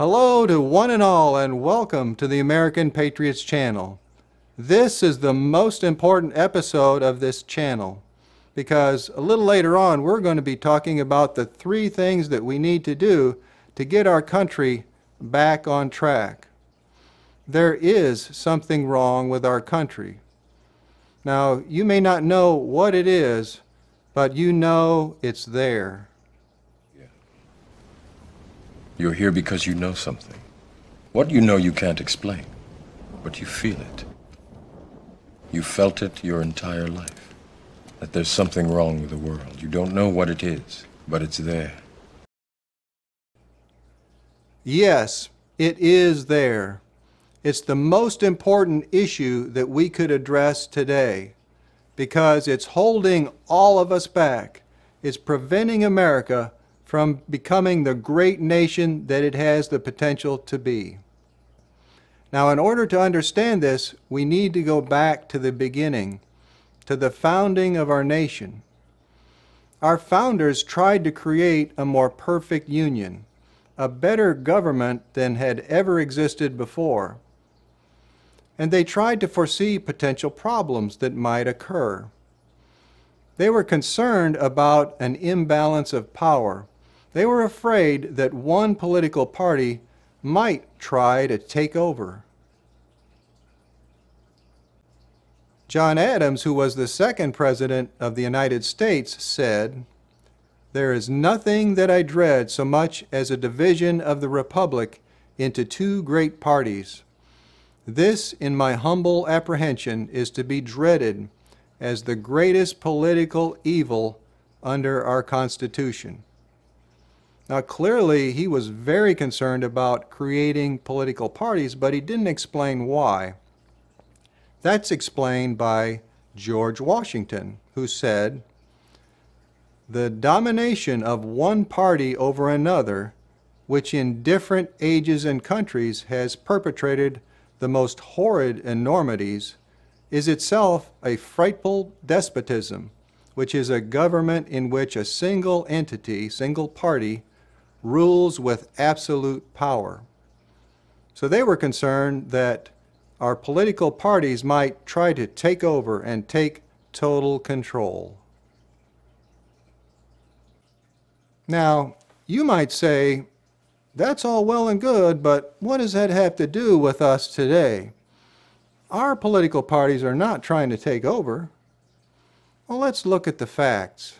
Hello to one and all, and welcome to the American Patriots channel. This is the most important episode of this channel because a little later on we're going to be talking about the 3 things that we need to do to get our country back on track. There is something wrong with our country. Now, you may not know what it is, but you know it's there. You're here because you know something. What you know you can't explain, but you feel it. You felt it your entire life, that there's something wrong with the world. You don't know what it is, but it's there. Yes, it is there. It's the most important issue that we could address today because it's holding all of us back. It's preventing America from becoming the great nation that it has the potential to be. Now, in order to understand this, we need to go back to the beginning, to the founding of our nation. Our founders tried to create a more perfect union, a better government than had ever existed before. And they tried to foresee potential problems that might occur. They were concerned about an imbalance of power. They were afraid that one political party might try to take over. John Adams, who was the 2nd President of the United States, said, "There is nothing that I dread so much as a division of the Republic into 2 great parties. This, in my humble apprehension, is to be dreaded as the greatest political evil under our Constitution." Now, clearly, he was very concerned about creating political parties, but he didn't explain why. That's explained by George Washington, who said, "The domination of one party over another, which in different ages and countries has perpetrated the most horrid enormities, is itself a frightful despotism, which is a government in which a single entity, single party, rules with absolute power." So they were concerned that our political parties might try to take over and take total control. Now, you might say, that's all well and good, but what does that have to do with us today? Our political parties are not trying to take over. Well, let's look at the facts.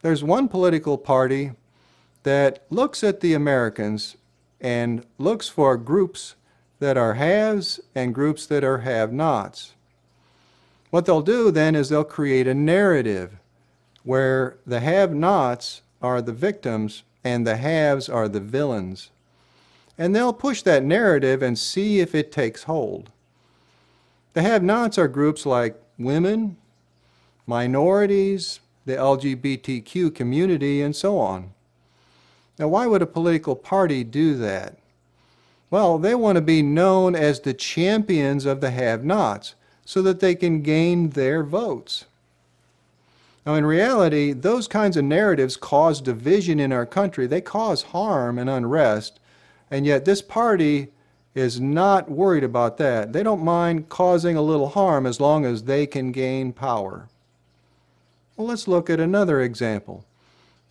There's one political party that looks at the Americans and looks for groups that are haves and groups that are have-nots. What they'll do then is they'll create a narrative where the have-nots are the victims and the haves are the villains. And they'll push that narrative and see if it takes hold. The have-nots are groups like women, minorities, the LGBTQ community, and so on. Now, why would a political party do that? Well, they want to be known as the champions of the have-nots so that they can gain their votes. Now, in reality, those kinds of narratives cause division in our country. They cause harm and unrest, and yet this party is not worried about that. They don't mind causing a little harm as long as they can gain power. Well, let's look at another example: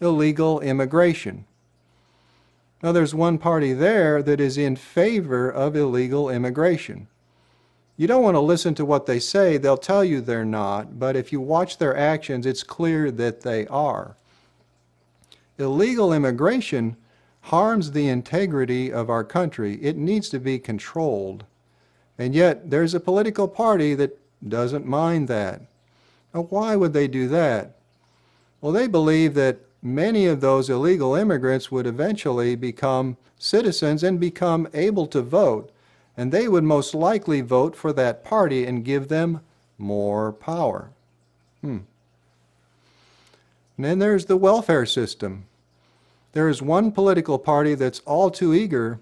illegal immigration. Now, there's one party there that is in favor of illegal immigration. You don't want to listen to what they say. They'll tell you they're not, but if you watch their actions, it's clear that they are. Illegal immigration harms the integrity of our country. It needs to be controlled. And yet, there's a political party that doesn't mind that. Now, why would they do that? Well, they believe that many of those illegal immigrants would eventually become citizens and become able to vote, and they would most likely vote for that party and give them more power. And then there's the welfare system. There is one political party that's all too eager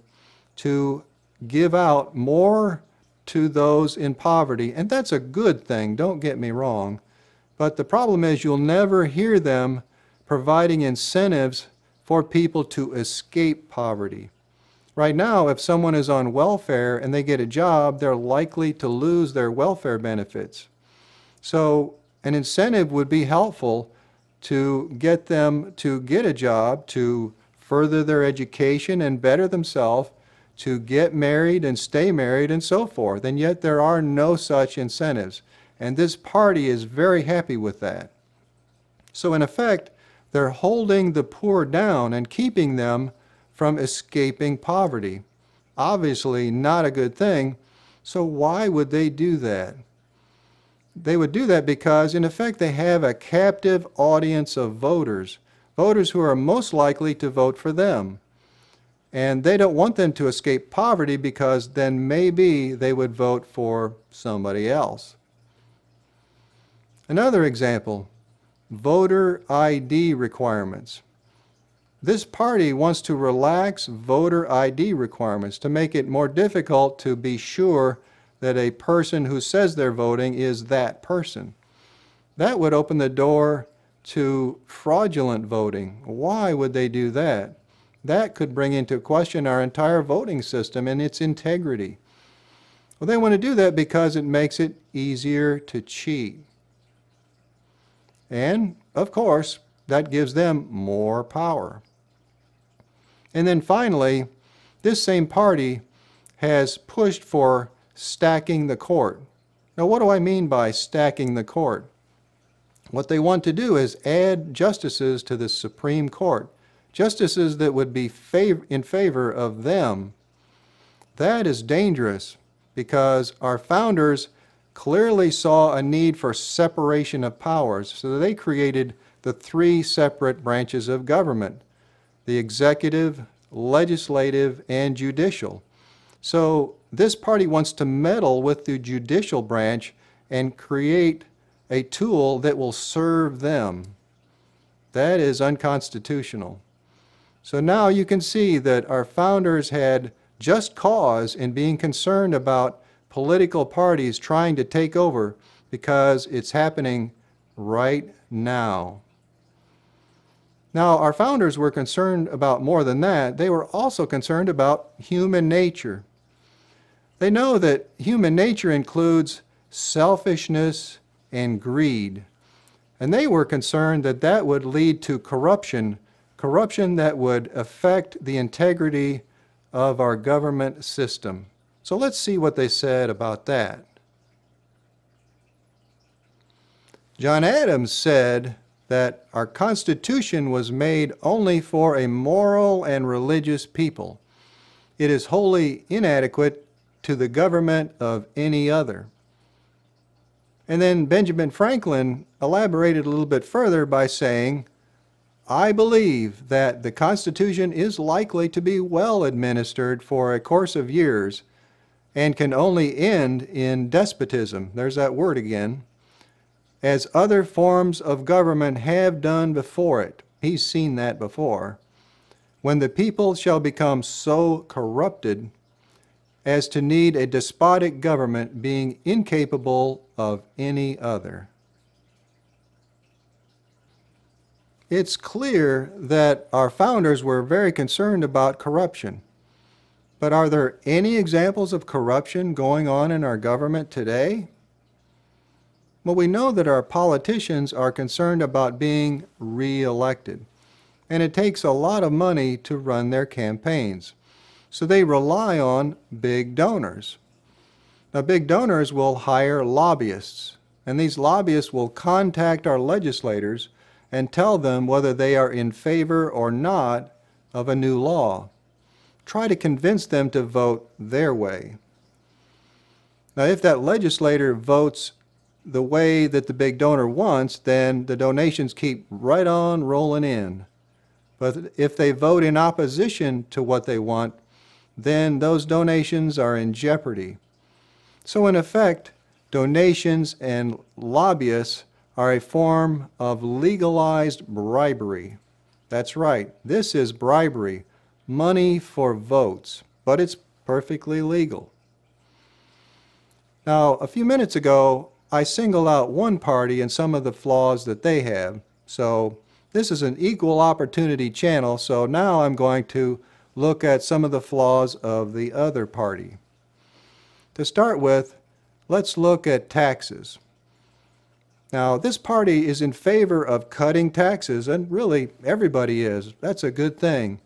to give out more to those in poverty, and that's a good thing, don't get me wrong, but the problem is you'll never hear them providing incentives for people to escape poverty. Right now, if someone is on welfare and they get a job, they're likely to lose their welfare benefits. So an incentive would be helpful to get them to get a job, to further their education and better themselves, to get married and stay married and so forth. And yet there are no such incentives. And this party is very happy with that. So in effect, they're holding the poor down and keeping them from escaping poverty. Obviously not a good thing. So why would they do that? They would do that because, in effect, they have a captive audience of voters, voters who are most likely to vote for them. And they don't want them to escape poverty because then maybe they would vote for somebody else. Another example, voter ID requirements. This party wants to relax voter ID requirements to make it more difficult to be sure that a person who says they're voting is that person. That would open the door to fraudulent voting. Why would they do that? That could bring into question our entire voting system and its integrity. Well, they want to do that because it makes it easier to cheat. And, of course, that gives them more power. And then finally, this same party has pushed for stacking the court. Now, what do I mean by stacking the court? What they want to do is add justices to the Supreme Court, justices that would be in favor of them. That is dangerous because our founders clearly saw a need for separation of powers, so they created the three separate branches of government: the executive, legislative, and judicial. So this party wants to meddle with the judicial branch and create a tool that will serve them. That is unconstitutional. So now you can see that our founders had just cause in being concerned about political parties trying to take over, because it's happening right now. Now, our founders were concerned about more than that. They were also concerned about human nature. They know that human nature includes selfishness and greed. And they were concerned that that would lead to corruption, corruption that would affect the integrity of our government system. So let's see what they said about that. John Adams said that our Constitution was made only for a moral and religious people. It is wholly inadequate to the government of any other. And then Benjamin Franklin elaborated a little bit further by saying, I believe that the Constitution is likely to be well administered for a course of years and can only end in despotism, there's that word again, as other forms of government have done before it. He's seen that before. When the people shall become so corrupted as to need a despotic government, being incapable of any other. It's clear that our founders were very concerned about corruption. But are there any examples of corruption going on in our government today? Well, we know that our politicians are concerned about being re-elected, and it takes a lot of money to run their campaigns. So they rely on big donors. Now, big donors will hire lobbyists, and these lobbyists will contact our legislators and tell them whether they are in favor or not of a new law. Try to convince them to vote their way. Now, if that legislator votes the way that the big donor wants, then the donations keep right on rolling in. But if they vote in opposition to what they want, then those donations are in jeopardy. So in effect, donations and lobbyists are a form of legalized bribery. That's right, this is bribery, money for votes, but it's perfectly legal. Now, a few minutes ago, I singled out one party and some of the flaws that they have. So this is an equal opportunity channel, so now I'm going to look at some of the flaws of the other party. To start with, let's look at taxes. Now, this party is in favor of cutting taxes, and really everybody is. That's a good thing.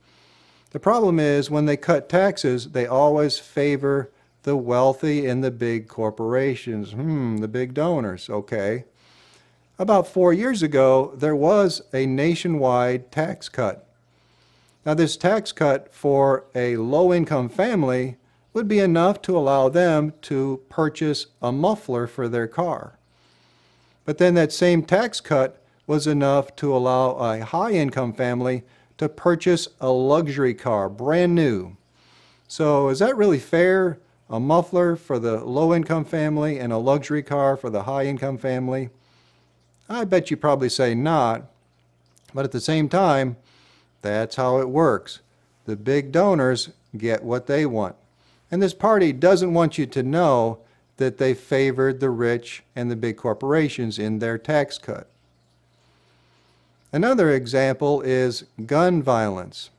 The problem is when they cut taxes, they always favor the wealthy and the big corporations. The big donors, okay. About 4 years ago, there was a nationwide tax cut. Now, this tax cut for a low-income family would be enough to allow them to purchase a muffler for their car. But then that same tax cut was enough to allow a high-income family to purchase a luxury car, brand new. So is that really fair? A muffler for the low-income family and a luxury car for the high-income family? I bet you probably say not, but at the same time, that's how it works. The big donors get what they want. And this party doesn't want you to know that they favored the rich and the big corporations in their tax cut. Another example is gun violence.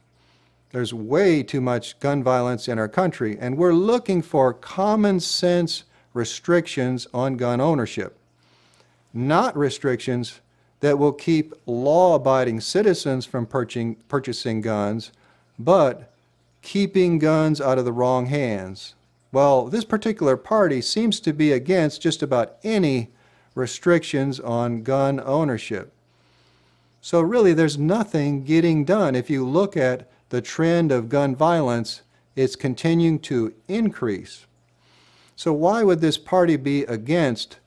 There's way too much gun violence in our country, and we're looking for common sense restrictions on gun ownership. Not restrictions that will keep law-abiding citizens from purchasing guns, but keeping guns out of the wrong hands. Well, this particular party seems to be against just about any restrictions on gun ownership. So really, there's nothing getting done. If you look at the trend of gun violence, it's continuing to increase. So why would this party be against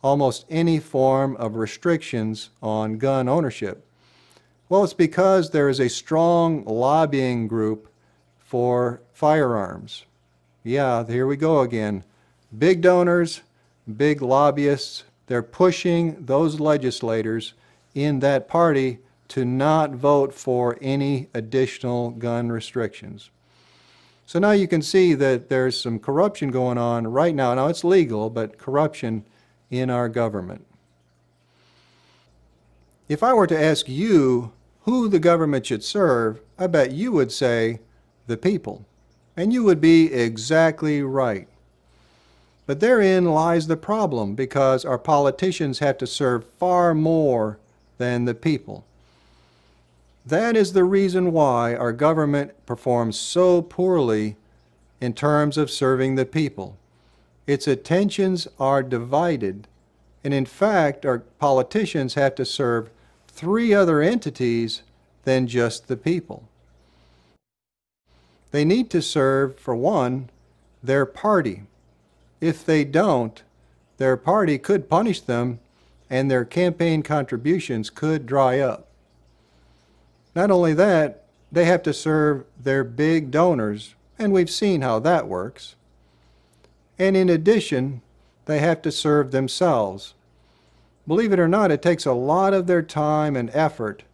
almost any form of restrictions on gun ownership? Well, it's because there is a strong lobbying group for firearms. Yeah, here we go again. Big donors, big lobbyists, they're pushing those legislators in that party to not vote for any additional gun restrictions. So now you can see that there's some corruption going on right now. Now it's legal, but corruption in our government. If I were to ask you who the government should serve, I bet you would say the people. And you would be exactly right. But therein lies the problem, because our politicians have to serve far more than the people. That is the reason why our government performs so poorly in terms of serving the people. Its attentions are divided, and in fact, our politicians have to serve 3 other entities than just the people. They need to serve, for one, their party. If they don't, their party could punish them and their campaign contributions could dry up. Not only that, they have to serve their big donors, and we've seen how that works. And in addition, they have to serve themselves. Believe it or not, it takes a lot of their time and effort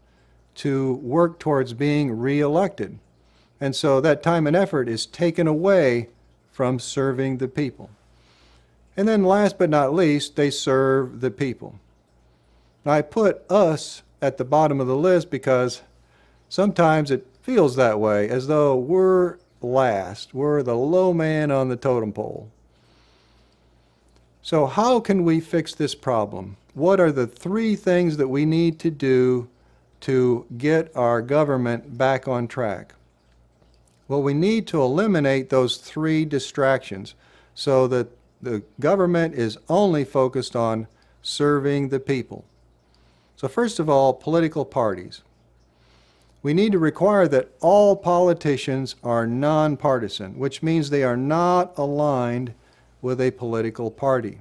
to work towards being re-elected. And so that time and effort is taken away from serving the people. And then last but not least, they serve the people. Now, I put us at the bottom of the list because sometimes it feels that way, as though we're last. We're the low man on the totem pole. So how can we fix this problem? What are the 3 things that we need to do to get our government back on track? Well, we need to eliminate those 3 distractions so that the government is only focused on serving the people. So first of all, political parties. We need to require that all politicians are nonpartisan, which means they are not aligned with a political party.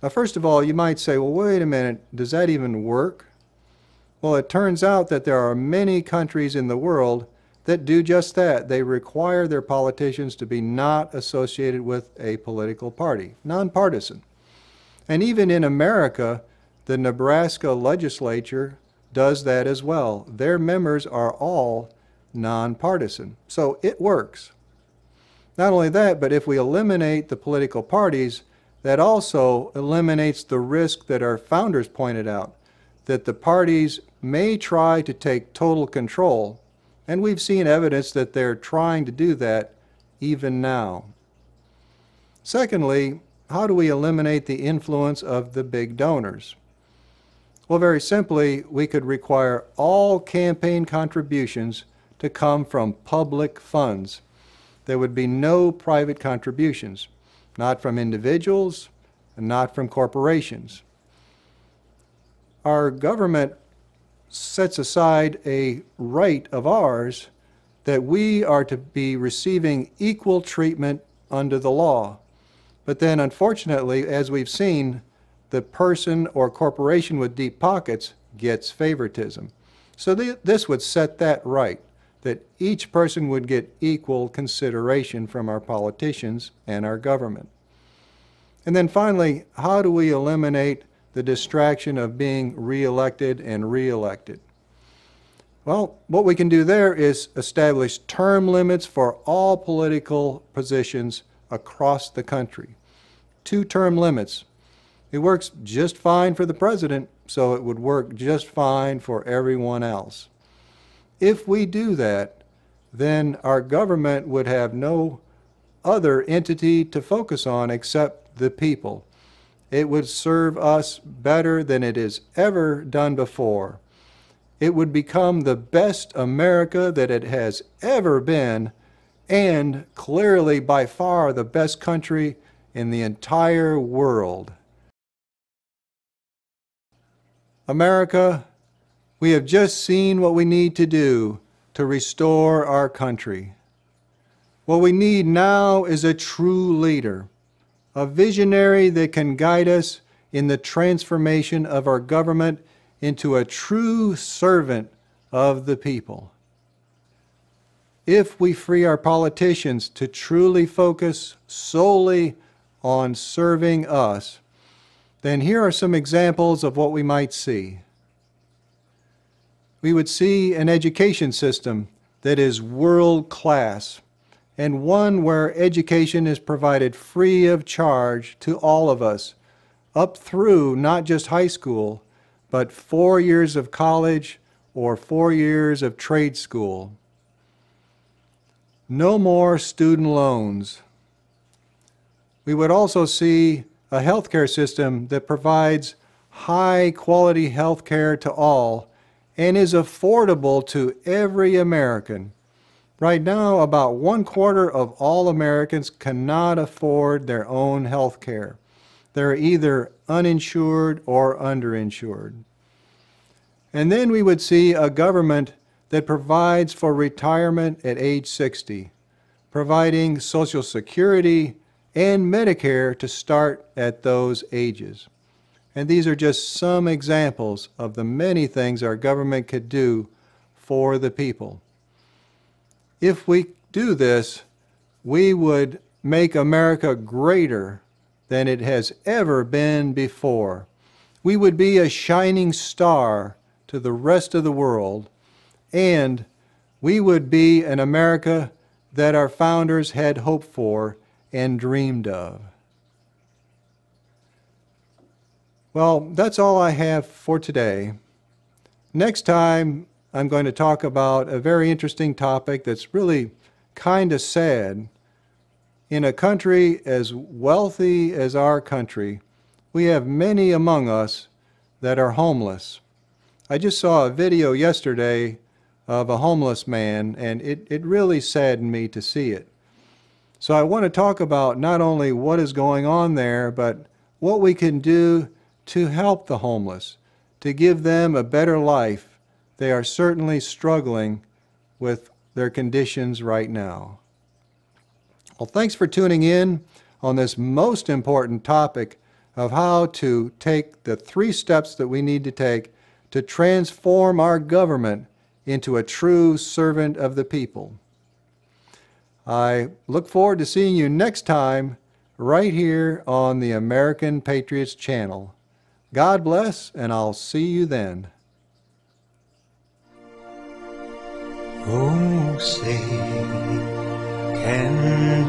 Now, first of all, you might say, well, wait a minute, does that even work? Well, it turns out that there are many countries in the world that do just that. They require their politicians to be not associated with a political party, nonpartisan. And even in America, the Nebraska legislature does that as well. Their members are all nonpartisan. So it works. Not only that, but if we eliminate the political parties, that also eliminates the risk that our founders pointed out, that the parties may try to take total control And we've seen evidence that they're trying to do that even now. Secondly, how do we eliminate the influence of the big donors? Well, very simply, we could require all campaign contributions to come from public funds. There would be no private contributions, not from individuals and not from corporations. Our government sets aside a right of ours that we are to be receiving equal treatment under the law. But then, unfortunately, as we've seen, the person or corporation with deep pockets gets favoritism. So this would set that right, that each person would get equal consideration from our politicians and our government. And then finally, how do we eliminate the distraction of being reelected and reelected? Well, what we can do there is establish term limits for all political positions across the country. 2 term limits. It works just fine for the president, so it would work just fine for everyone else. If we do that, then our government would have no other entity to focus on except the people. It would serve us better than it has ever done before. It would become the best America that it has ever been, and clearly by far the best country in the entire world. America, we have just seen what we need to do to restore our country. What we need now is a true leader, a visionary that can guide us in the transformation of our government into a true servant of the people. If we free our politicians to truly focus solely on serving us, then here are some examples of what we might see. We would see an education system that is world-class, and one where education is provided free of charge to all of us, up through not just high school, but 4 years of college or 4 years of trade school. No more student loans. We would also see a healthcare system that provides high-quality health care to all and is affordable to every American. Right now, about 1/4 of all Americans cannot afford their own health care. They're either uninsured or underinsured. And then we would see a government that provides for retirement at age 60, providing Social Security and Medicare to start at those ages. And these are just some examples of the many things our government could do for the people. If we do this, we would make America greater than it has ever been before. We would be a shining star to the rest of the world, and we would be an America that our founders had hoped for and dreamed of. Well, that's all I have for today. Next time, I'm going to talk about a very interesting topic that's really kind of sad. In a country as wealthy as our country, we have many among us that are homeless. I just saw a video yesterday of a homeless man, and it really saddened me to see it. So I want to talk about not only what is going on there, but what we can do to help the homeless, to give them a better life. They are certainly struggling with their conditions right now. Well, thanks for tuning in on this most important topic of how to take the 3 steps that we need to take to transform our government into a true servant of the people. I look forward to seeing you next time right here on the American Patriots channel. God bless, and I'll see you then. Oh, say, can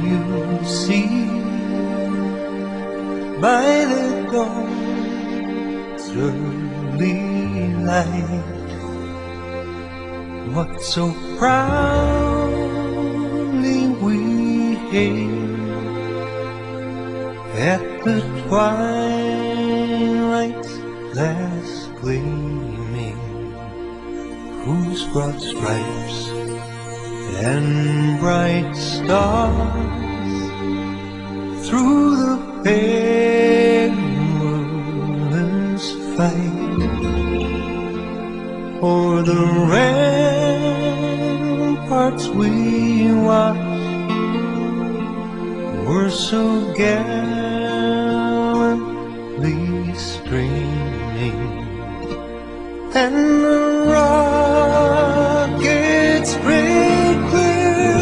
you see by the dawn's early light what so proudly we hailed at the twilight's last gleaming, whose broad stripes and bright stars through the perilous fight o'er the ramparts we watched were so gallantly streaming, and the rockets break clear,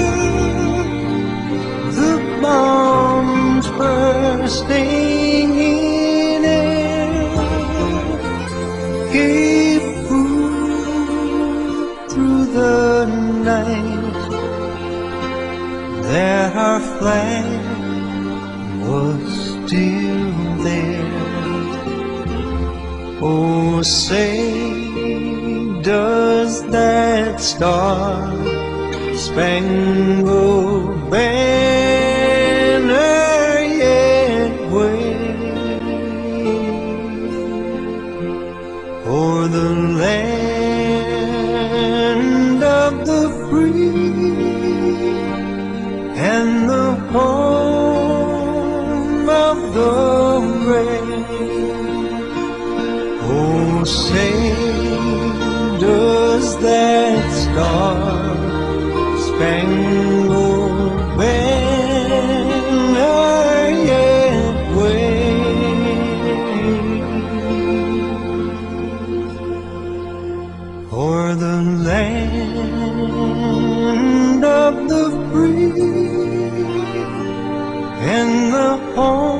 the bombs bursting in air gave proof through the night that our flag was still there. Oh, say, does that star-spangled banner yet wave o'er the land of the free and the home of the brave? Oh, say, does that star-spangled banner yet wave o'er the land of the free and the home